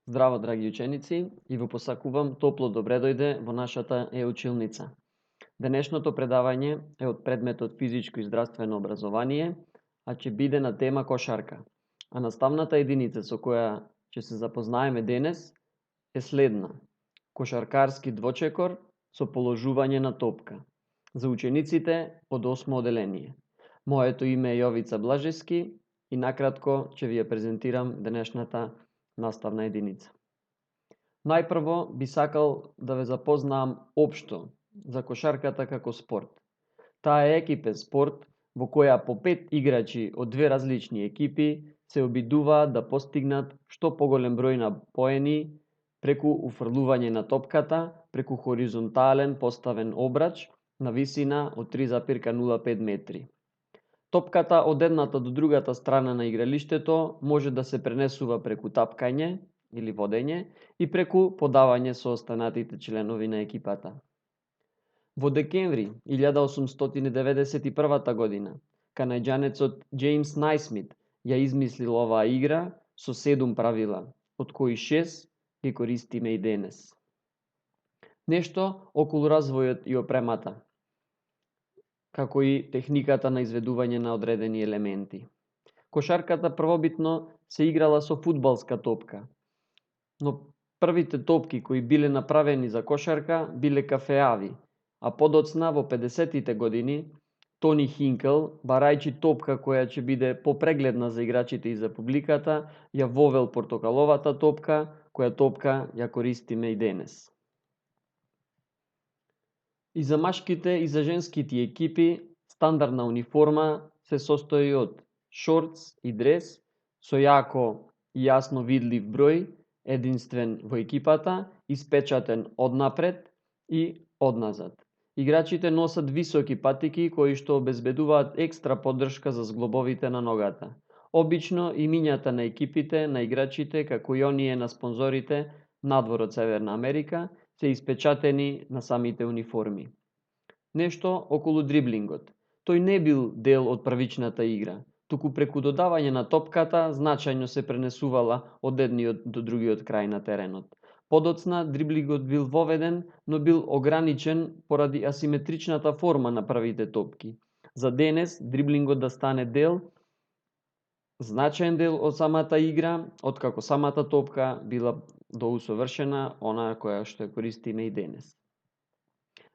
Здраво, драги ученици, и ви посакувам топло добре дојде во нашата училница. Денешното предавање е од предметот физичко и здравствено образование, а ќе биде на тема кошарка. А наставната единица со која ќе се запознаеме денес е следна: кошаркарски двочекор со положување на топка. За учениците од 8 оделение. Моето име е Јовица Блажевски и накратко ќе ви ја презентирам денешната наставна единица. Најпрво би сакал да ве запознаам општо за кошарката како спорт. Таа е екипен спорт во која по 5 играчи од две различни екипи се обидуваат да постигнат што поголем број на поени преку уфрлување на топката преку хоризонтален поставен обрач на висина од 3,05 метри. Топката од едната до другата страна на игралиштето може да се пренесува преку тапкање или водење и преку подавање со останатите членови на екипата. Во декември 1891 година, канаѓанецот Џејмс Најсмит ја измислил оваа игра со 7 правила, од кои 6 ги користиме и денес. Нешто околу развојот и опремата, како и техниката на изведување на одредени елементи. Кошарката првобитно се играла со фудбалска топка, но првите топки кои биле направени за кошарка биле кафеави, а подоцна во 50-тите години Тони Хинкел, барајќи топка која ќе биде попрегледна за играчите и за публиката, ја вовел портокаловата топка, која топка ја користиме и денес. И за машките и за женските екипи стандардна униформа се состои од шортс и дрес со јако и јасно видлив број, единствен во екипата, испечатен однапред и одназад. Играчите носат високи патики кои што обезбедуваат екстра поддршка за зглобовите на ногата. Обично имињата на екипите, на играчите, како и оние на спонзорите надвор од Северна Америка, се испечатени на самите униформи. Нешто околу дриблингот. Тој не бил дел од првичната игра, туку преку додавање на топката значајно се пренесувала од едниот до другиот крај на теренот. Подоцна дриблингот бил воведен, но бил ограничен поради асиметричната форма на првите топки. За денес дриблингот да стане значаен дел од самата игра, откако самата топка била доусовршена, она која што ја користиме и денес.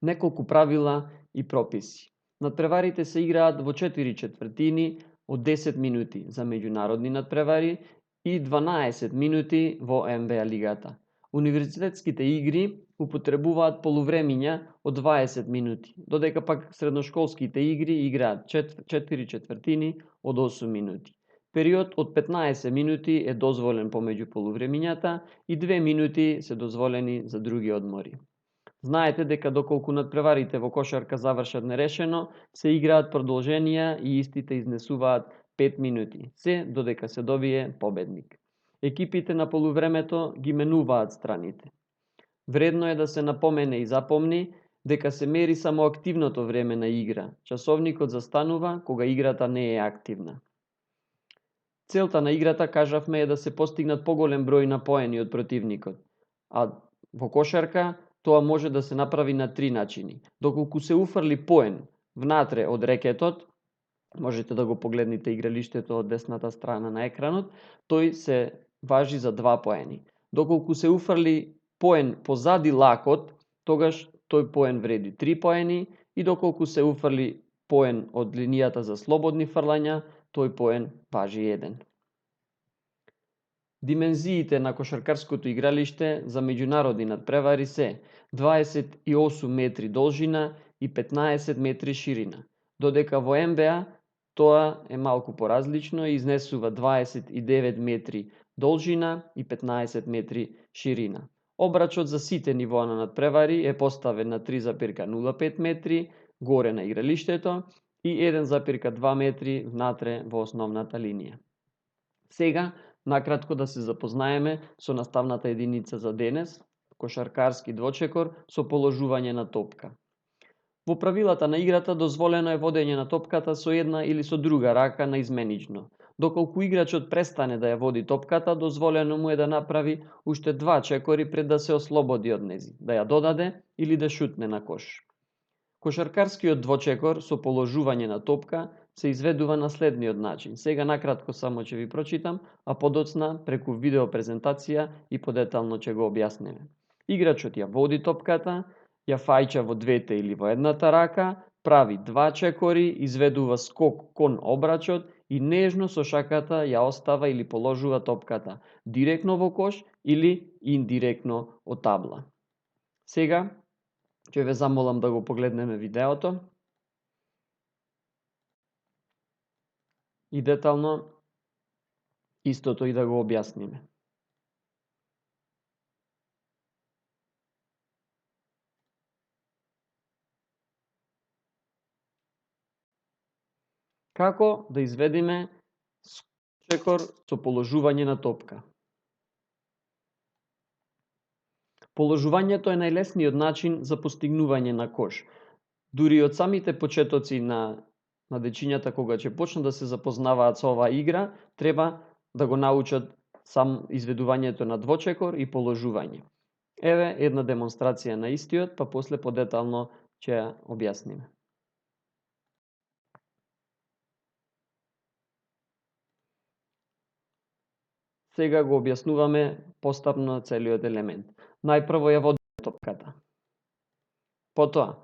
Неколку правила и прописи. Надпреварите се играат во 4 четвртини од 10 минути за меѓународни надпревари и 12 минути во НБА лигата. Универзитетските игри употребуваат полувремиња од 20 минути, додека пак средношколските игри играат 4 четвртини од 8 минути. Период од 15 минути е дозволен помеѓу полувремињата и 2 минути се дозволени за други одмори. Знаете дека доколку надпреварите во кошарка завршат нерешено, се играат продолженија и истите изнесуваат 5 минути, се додека се добие победник. Екипите на полувремето ги менуваат страните. Вредно е да се напомене и запомни дека се мери само активното време на игра. Часовникот застанува кога играта не е активна. Целта на играта, кажавме, е да се постигнат поголем број на поени од противникот, а во кошарка тоа може да се направи на 3 начини. Доколку се уфрли поен внатре од рекетот, можете да го погледнете игралиштето од десната страна на екранот, тој се важи за 2 поени. Доколку се уфрли поен позади лакот, тогаш тој поен вреди 3 поени и доколку се уфрли поен од линијата за слободни фрлања, тој поен важи 1. Димензиите на кошаркарското игралиште за меѓународни надпревари се 28 метри должина и 15 метри ширина, додека во НБА тоа е малку поразлично и изнесува 29 метри должина и 15 метри ширина. Обрачот за сите нивоа на надпревари е поставен на 3,05 метри горе на игралиштето и 1,2 метри внатре во основната линија. Сега, накратко да се запознаеме со наставната единица за денес, кошаркарски двочекор со положување на топка. Во правилата на играта дозволено е водење на топката со една или со друга рака наизменично, Доколку играчот престане да ја води топката, дозволено му е да направи уште 2 чекори пред да се ослободи од нези, да ја додаде или да шутне на кош. Кошаркарскиот двочекор со положување на топка се изведува на следниот начин. Сега накратко само ќе ви прочитам, а подоцна преку видео презентација и подетално ќе го објасниме. Играчот ја води топката, ја фајча во двете или во едната рака, прави 2 чекори, изведува скок кон обрачот и нежно со шаката ја остава или положува топката директно во кош или индиректно од табла. Сега ќе ве замолам да го погледнеме видеото и детално истото и да го објасниме. Како да изведиме чекор со положување на топка? Положувањето е најлесниот начин за постигнување на кош. Дури од самите почетоци на дечињата кога ќе почнат да се запознаваат со оваа игра, треба да го научат сам изведувањето на двочекор и положување. Еве една демонстрација на истиот, па после подетално ќе ја објасниме. Сега го објаснуваме постапно целиот елемент. Најпрво ја водиме топката. Потоа,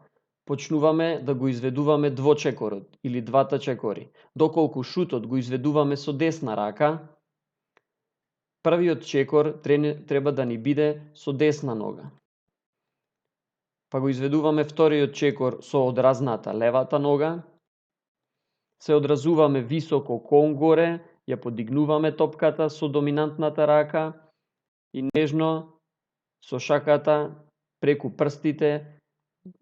почнуваме да го изведуваме двочекорот или двата чекори. Доколку шутот го изведуваме со десна рака, првиот чекор треба да ни биде со десна нога. Па го изведуваме вториот чекор со одразната левата нога. Се одразуваме високо кон горе, ја подигнуваме топката со доминантната рака и нежно со шаката преку прстите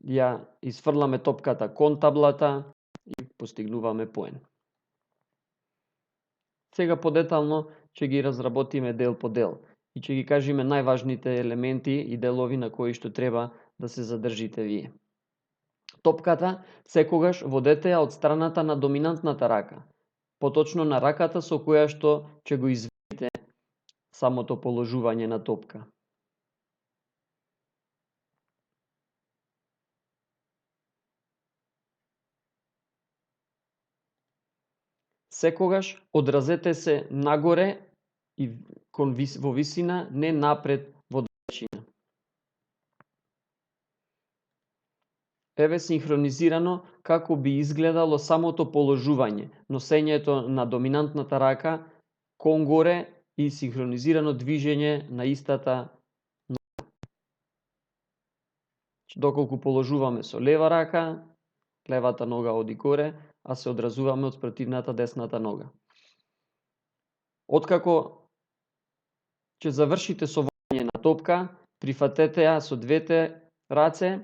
ја изфрламе топката кон таблата и постигнуваме поен. Сега подетално ќе ги разработиме дел по дел и ќе ги кажеме најважните елементи и делови на кои што треба да се задржите вие. Топката секогаш водете ја од страната на доминантната рака, поточно на раката со која што ќе го изведите самото положување на топка. Секогаш одразете се нагоре и во висина, не напред во далечина. Еве синхронизирано како би изгледало самото положување, носењето на доминантната рака кон горе и синхронизирано движење на истата нога. Доколку положуваме со лева рака, левата нога оди горе, а се одразуваме од спротивната десната нога. Откако ќе завршите со водење на топка, прифатете ја со двете раце,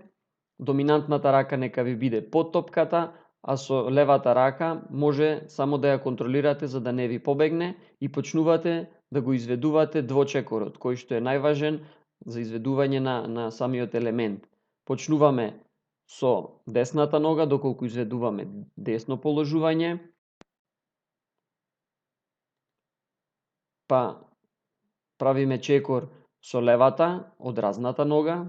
доминантната рака нека ви биде под топката, а со левата рака може само да ја контролирате за да не ви побегне и почнувате да го изведувате двочекорот, кој што е најважен за изведување на самиот елемент. Почнуваме со десната нога, доколку изведуваме десно положување, па правиме чекор со левата, одразната нога,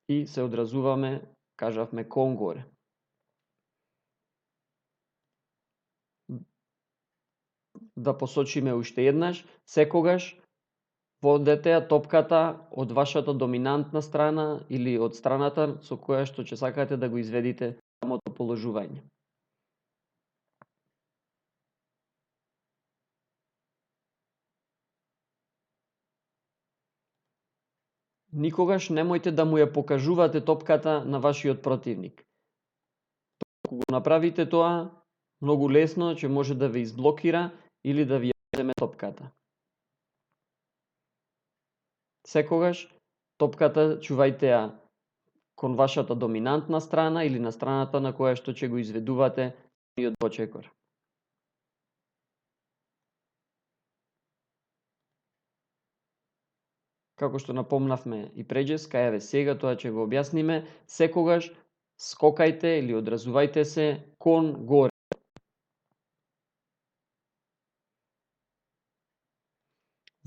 и се одразуваме, кажавме, кон горе. Да посочиме уште еднаш, секогаш водете ја топката од вашата доминантна страна или од страната со која што ќе сакате да го изведите самото положување. Никогаш немојте да му ја покажувате топката на вашиот противник. Ако го направите тоа, многу лесно ќе може да ве изблокира или да ви ја земе топката. Секогаш топката чувајте ја кон вашата доминантна страна или на страната на која што ќе го изведувате самиот двочекор. Како што напомнавме и преđеска, еве сега тоа ќе го објасниме, секогаш скокајте или одразувајте се кон горе.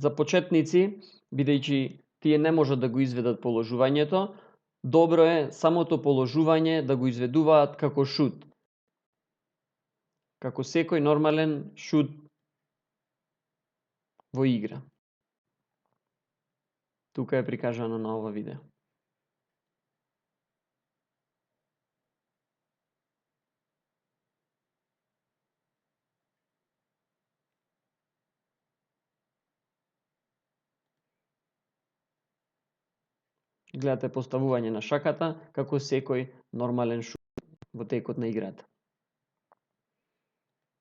За почетници, бидејќи тие не можат да го изведат положувањето, добро е самото положување да го изведуваат како шут. Како секој нормален шут во игра. Тука е прикажано на ова видео. Гледате поставување на шаката како секој нормален шут во текот на играта.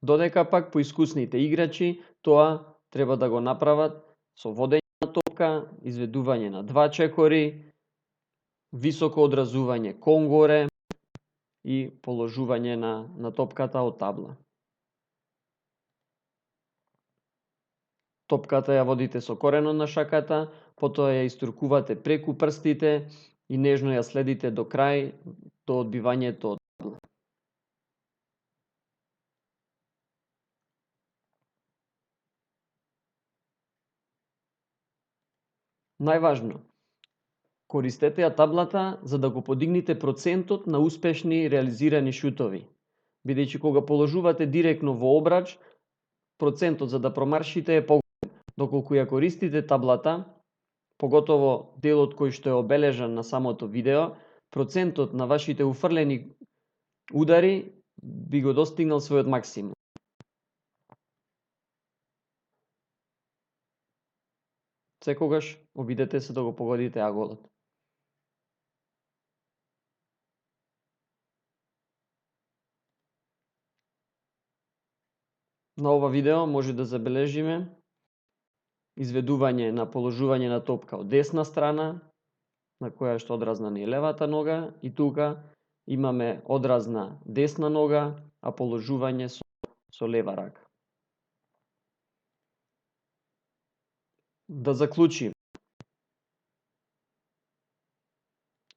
Додека пак поискусните играчи тоа треба да го направат со водење на топка, изведување на 2 чекори, високо одразување кон горе и положување на топката од табла. Топката ја водите со коренот на шаката, потоа ја истуркувате преку прстите и нежно ја следите до крај, до одбивањето од табла. Најважно, користете ја таблата за да го подигнете процентот на успешни реализирани шутови, бидејќи кога положувате директно во обрач, процентот за да промаршите е поголем, доколку ја користите таблата, поготово делот кој што е обележан на самото видео, процентот на вашите уфрлени удари би го достигнал својот максимум. Секогаш обидете се да го погодите аголот. На ова видео може да забележиме изведување на положување на топка од десна страна, на која што одразна ни е левата нога, и тука имаме одразна десна нога, а положување со лева рака. Да заклучим.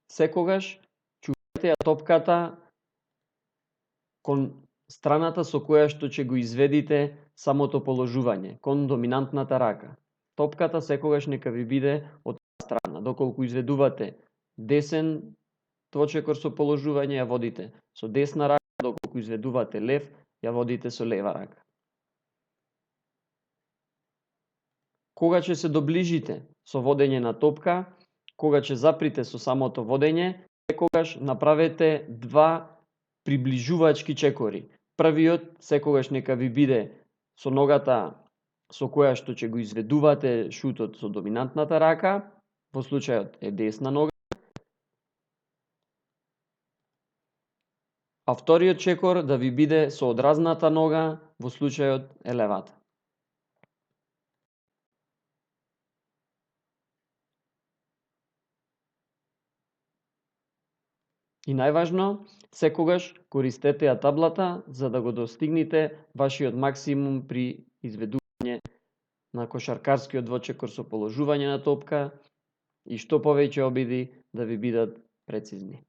Секогаш чувајте ја топката кон страната со која што ќе го изведите самото положување, кон доминантната рака. Топката секогаш нека ви биде од таа страна. Доколку изведувате десен двочекор со положување, ја водите со десна рака, доколку изведувате лев, ја водите со лева рака. Кога ќе се доближите со водење на топка, кога ќе заприте со самото водење, секогаш направете 2 приближувачки чекори. Првиот секогаш нека ви биде со ногата со која што ќе го изведувате шутот со доминантната рака, во случајот е десна нога, а вториот чекор да ви биде со одразната нога, во случајот е левата. И најважно, секогаш користете ја таблата за да го достигнете вашиот максимум при изведување на кошаркарскиот двочекор со положување на топка и што повеќе обиди да ви бидат прецизни.